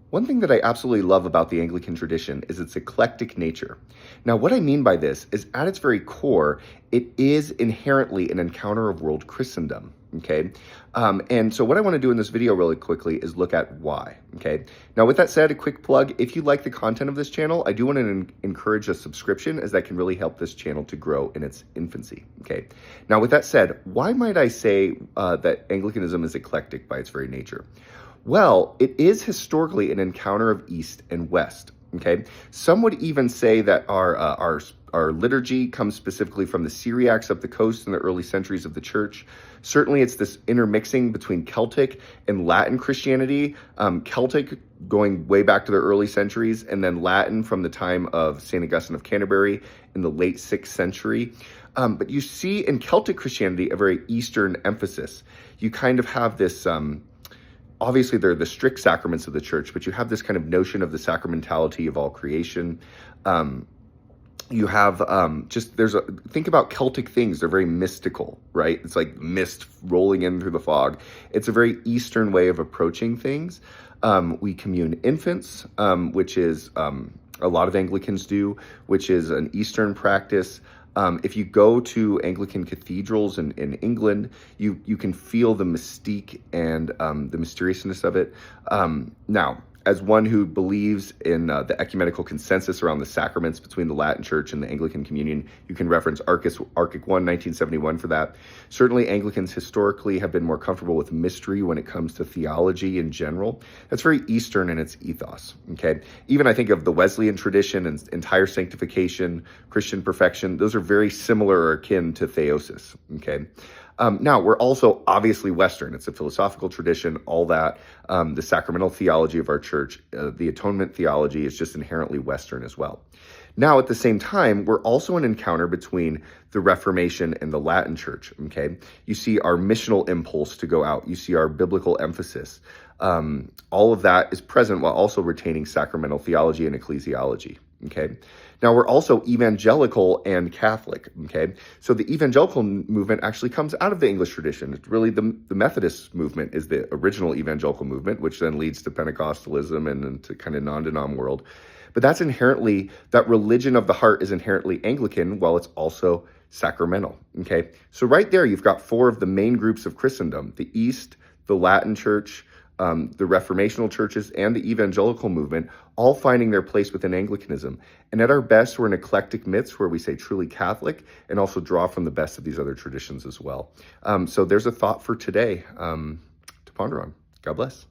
One thing that I absolutely love about the Anglican tradition is its eclectic nature. Now, what I mean by this is at its very core, it is inherently an encounter of world Christendom, okay? And so what I want to do in this video really quickly is look at why, okay? Now, with that said, a quick plug, if you like the content of this channel, I do want to encourage a subscription as that can really help this channel to grow in its infancy, okay? Now, with that said, why might I say that Anglicanism is eclectic by its very nature? Well, it is historically an encounter of East and West, okay? Some would even say that our liturgy comes specifically from the Syriacs up the coast in the early centuries of the church. Certainly, it's this intermixing between Celtic and Latin Christianity, Celtic going way back to the early centuries, and then Latin from the time of St. Augustine of Canterbury in the late 6th century. But you see in Celtic Christianity a very Eastern emphasis. You kind of have this... Obviously, they're the strict sacraments of the church, but you have this kind of notion of the sacramentality of all creation. You have think about Celtic things. They're very mystical, right? It's like mist rolling in through the fog. It's a very Eastern way of approaching things. We commune infants, which is a lot of Anglicans do, which is an Eastern practice. If you go to Anglican cathedrals in England, you can feel the mystique and the mysteriousness of it. Now, as one who believes in the ecumenical consensus around the sacraments between the Latin Church and the Anglican Communion, you can reference Arcic 1, 1971 for that. Certainly, Anglicans historically have been more comfortable with mystery when it comes to theology in general. That's very Eastern in its ethos, okay? Even I think of the Wesleyan tradition and entire sanctification, Christian perfection, those are very similar or akin to theosis, okay? Now, we're also obviously Western. It's a philosophical tradition, all that. The sacramental theology of our church, the atonement theology is just inherently Western as well. Now, at the same time, we're also an encounter between the Reformation and the Latin Church, okay? You see our missional impulse to go out. You see our biblical emphasis. All of that is present while also retaining sacramental theology and ecclesiology, okay? Now, we're also evangelical and Catholic, okay? So the evangelical movement actually comes out of the English tradition. It's really the Methodist movement is the original evangelical movement, which then leads to Pentecostalism and into kind of non-denom world. But that's inherently, that religion of the heart is inherently Anglican, while it's also sacramental, okay? So right there, you've got four of the main groups of Christendom: the East, the Latin Church, the Reformational churches, and the evangelical movement, all finding their place within Anglicanism. And at our best, we're an eclectic mix where we say truly Catholic and also draw from the best of these other traditions as well. So there's a thought for today to ponder on. God bless.